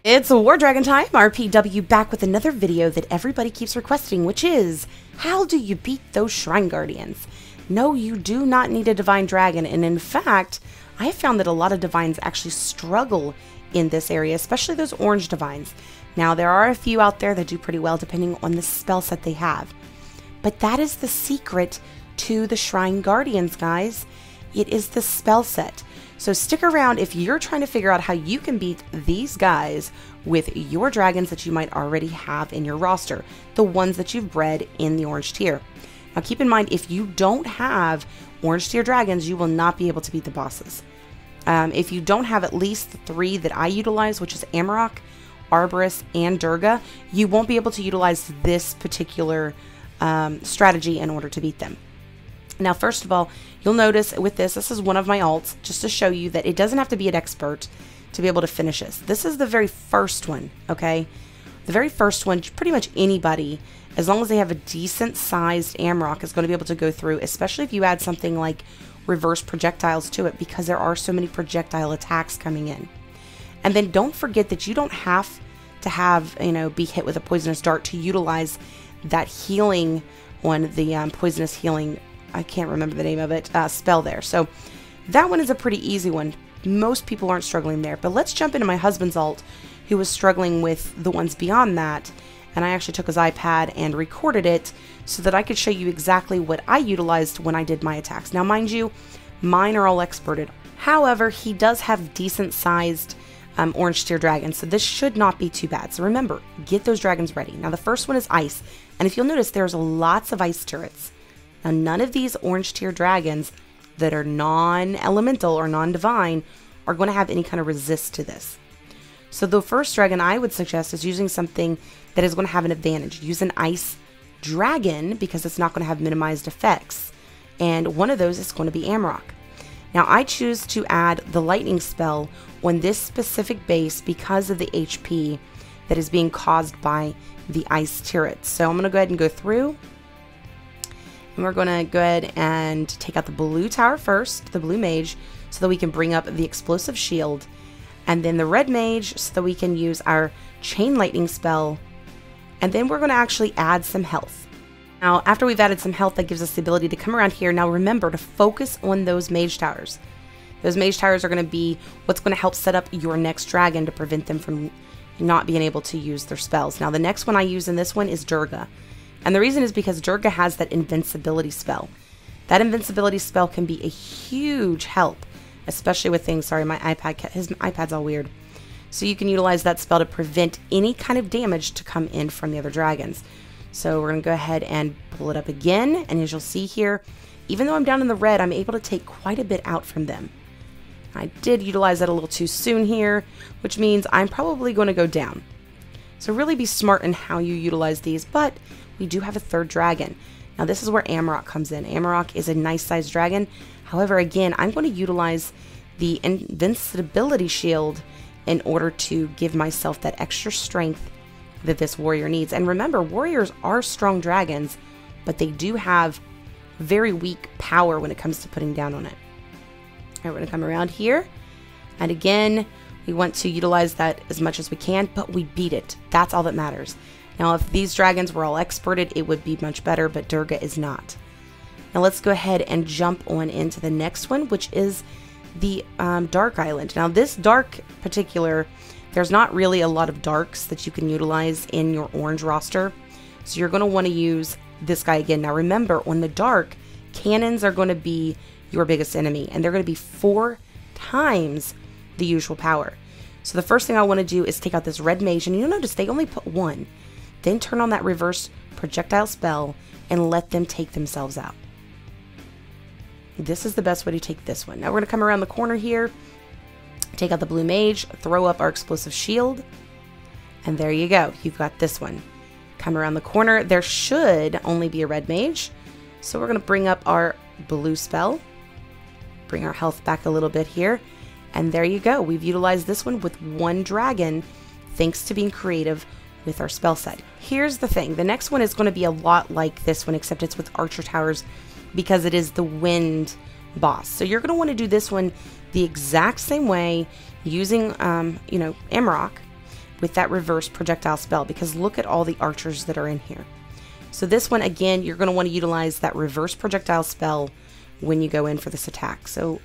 It's a War Dragon time, RPW, back with another video that everybody keeps requesting, which is, how do you beat those Shrine Guardians? No, you do not need a Divine Dragon, and in fact, I have found that a lot of Divines actually struggle in this area, especially those orange Divines. Now, there are a few out there that do pretty well depending on the spell set they have. But that is the secret to the Shrine Guardians, guys. It is the spell set. So stick around if you're trying to figure out how you can beat these guys with your dragons that you might already have in your roster, the ones that you've bred in the orange tier. Now keep in mind, if you don't have orange tier dragons, you will not be able to beat the bosses. If you don't have at least the three that I utilize, which is Amarok, Arborist, and Durga, you won't be able to utilize this particular strategy in order to beat them. Now, first of all, you'll notice with this is one of my alts, just to show you that it doesn't have to be an expert to be able to finish this. This is the very first one, okay? The very first one, pretty much anybody, as long as they have a decent sized Amarok, is going to be able to go through, especially if you add something like reverse projectiles to it, because there are so many projectile attacks coming in. And then don't forget that you don't have to have, be hit with a poisonous dart to utilize that healing on the poisonous healing, I can't remember the name of it, spell there. So that one is a pretty easy one. Most people aren't struggling there. But let's jump into my husband's alt, who was struggling with the ones beyond that. And I actually took his iPad and recorded it so that I could show you exactly what I utilized when I did my attacks. Now, mind you, mine are all experted. However, he does have decent sized orange tier dragons, so this should not be too bad. So remember, get those dragons ready. Now, the first one is ice. And if you'll notice, there's lots of ice turrets. Now, none of these orange tier dragons that are non-elemental or non-divine are going to have any kind of resist to this. So the first dragon I would suggest is using something that is going to have an advantage. Use an ice dragon because it's not going to have minimized effects. And one of those is going to be Amarok. Now, I choose to add the lightning spell on this specific base because of the HP that is being caused by the ice turrets. So I'm going to go ahead and go through. And we're going to go ahead and take out the blue tower first, the blue mage, so that we can bring up the explosive shield. And then the red mage, so that we can use our chain lightning spell. And then we're going to actually add some health. Now, after we've added some health, that gives us the ability to come around here. Now, remember to focus on those mage towers. Those mage towers are going to be what's going to help set up your next dragon to prevent them from not being able to use their spells. Now, the next one I use in this one is Durga. And the reason is because Durga has that invincibility spell. That invincibility spell can be a huge help, especially with things, sorry, my iPad, his iPad's all weird. So you can utilize that spell to prevent any kind of damage to come in from the other dragons. So we're going to go ahead and pull it up again. And as you'll see here, even though I'm down in the red, I'm able to take quite a bit out from them. I did utilize that a little too soon here, which means I'm probably going to go down. So really be smart in how you utilize these, but we do have a third dragon. Now this is where Amarok comes in. Amarok is a nice sized dragon. However, again, I'm going to utilize the invincibility shield in order to give myself that extra strength that this warrior needs. And remember, warriors are strong dragons, but they do have very weak power when it comes to putting down on it. All right, we're going to come around here. And again, we want to utilize that as much as we can, but we beat it. That's all that matters. Now, if these dragons were all experted, it would be much better, but Durga is not. Now, let's go ahead and jump on into the next one, which is the Dark Island. Now, this dark particular, there's not really a lot of darks that you can utilize in your orange roster. So you're going to want to use this guy again. Now, remember, on the dark, cannons are going to be your biggest enemy, and they're going to be 4 times the usual power. So the first thing I want to do is take out this red mage, and you'll notice they only put 1. Then turn on that reverse projectile spell and let them take themselves out. This is the best way to take this one. Now we're going to come around the corner here, take out the blue mage, throw up our explosive shield, and there you go. You've got this one. Come around the corner. There should only be a red mage, so we're going to bring up our blue spell, bring our health back a little bit here, and there you go. We've utilized this one with 1 dragon thanks to being creative with our spell set. Here's the thing. The next one is going to be a lot like this one, except it's with archer towers because it is the wind boss. So you're going to want to do this one the exact same way using, Amarok. with that reverse projectile spell, because look at all the archers that are in here. So this one, again, you're going to want to utilize that reverse projectile spell when you go in for this attack. So,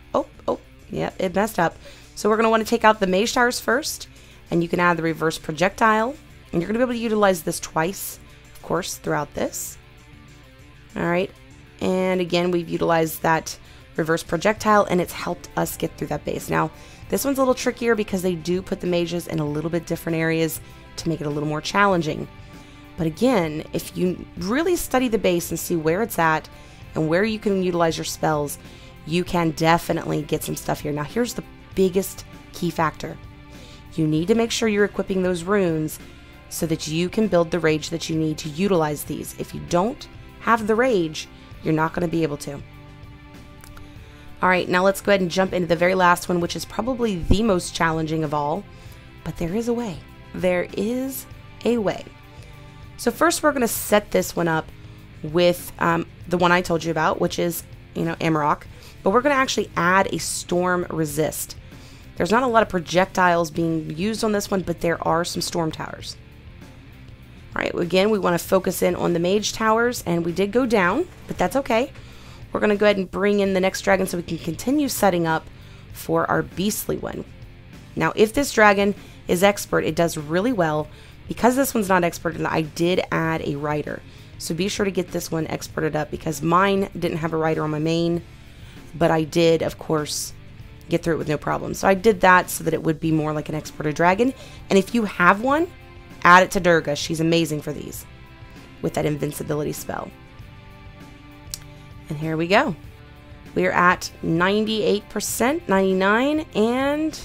yeah, it messed up. So we're going to want to take out the mage towers first, and you can add the reverse projectile. And you're going to be able to utilize this twice, of course, throughout this. All right. And again, we've utilized that reverse projectile, and it's helped us get through that base. Now, this one's a little trickier because they do put the mages in a little bit different areas to make it a little more challenging. But again, if you really study the base and see where it's at and where you can utilize your spells, you can definitely get some stuff here. Now, here's the biggest key factor. You need to make sure you're equipping those runes so that you can build the rage that you need to utilize these. If you don't have the rage, you're not going to be able to. All right, now let's go ahead and jump into the very last one, which is probably the most challenging of all. But there is a way. There is a way. So first, we're going to set this one up with the one I told you about, which is, Amarok. But we're going to actually add a storm resist. There's not a lot of projectiles being used on this one, but there are some storm towers. All right, again, we want to focus in on the mage towers, and we did go down, but that's okay. We're going to go ahead and bring in the next dragon so we can continue setting up for our beastly one. Now, if this dragon is expert, it does really well. Because this one's not expert, I did add a rider. So be sure to get this one experted up, because mine didn't have a rider on my main, but I did, of course, get through it with no problem. So I did that so that it would be more like an experted dragon. And if you have one, add it to Durga. She's amazing for these with that invincibility spell. And here we go. We are at 98%, 99%, and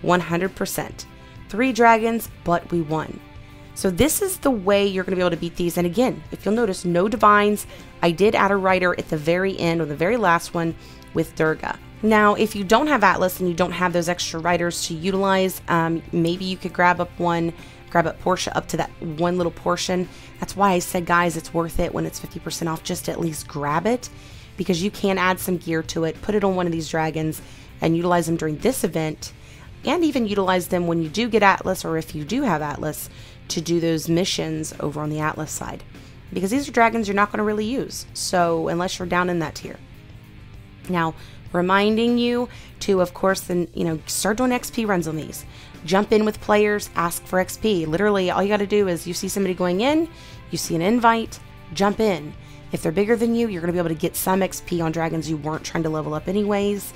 100%. 3 dragons, but we won. So this is the way you're going to be able to beat these. And again, if you'll notice, no divines. I did add a rider at the very end, or the very last one, with Durga. Now, if you don't have Atlas and you don't have those extra riders to utilize, maybe you could grab up Portia up to that one little portion. That's why I said, guys, it's worth it when it's 50% off, just to at least grab it, because you can add some gear to it, put it on one of these dragons, and utilize them during this event, and even utilize them when you do get Atlas, or if you do have Atlas, to do those missions over on the Atlas side. Because these are dragons you're not going to really use, so unless you're down in that tier. Now, reminding you to, of course, then start doing XP runs on these. Jump in with players, ask for XP. Literally, all you got to do is you see somebody going in, you see an invite, jump in. If they're bigger than you, you're going to be able to get some XP on dragons you weren't trying to level up anyways.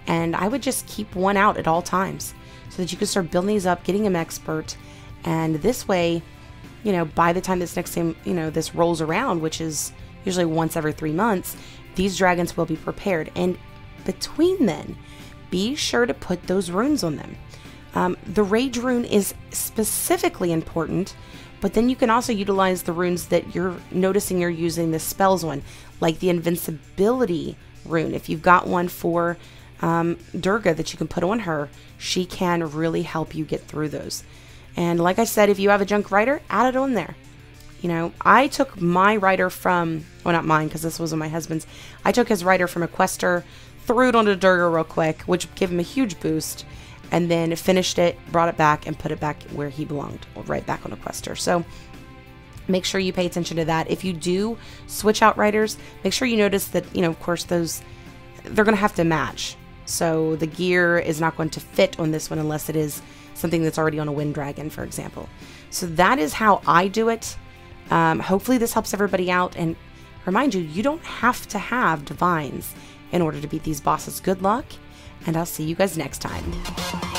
And I would just keep one out at all times so that you can start building these up, getting them expert. And this way, by the time this next time, this rolls around, which is usually once every 3 months, these dragons will be prepared. And between then, be sure to put those runes on them. The rage rune is specifically important, but then you can also utilize the runes that you're noticing you're using the spells on, like the invincibility rune. If you've got one for Durga that you can put on her, she can really help you get through those. And like I said, if you have a junk rider, add it on there. I took my rider from, well, not mine, because this was on my husband's. I took his rider from a quester, threw it onto Durga real quick, which gave him a huge boost, and then finished it, brought it back, and put it back where he belonged, right back on a quester. So make sure you pay attention to that. If you do switch out riders, make sure you notice that, of course, those, they're going to have to match. So the gear is not going to fit on this one unless it is something that's already on a wind dragon, for example. So that is how I do it. Hopefully this helps everybody out. And remind you, you don't have to have divines in order to beat these bosses. Good luck, and I'll see you guys next time.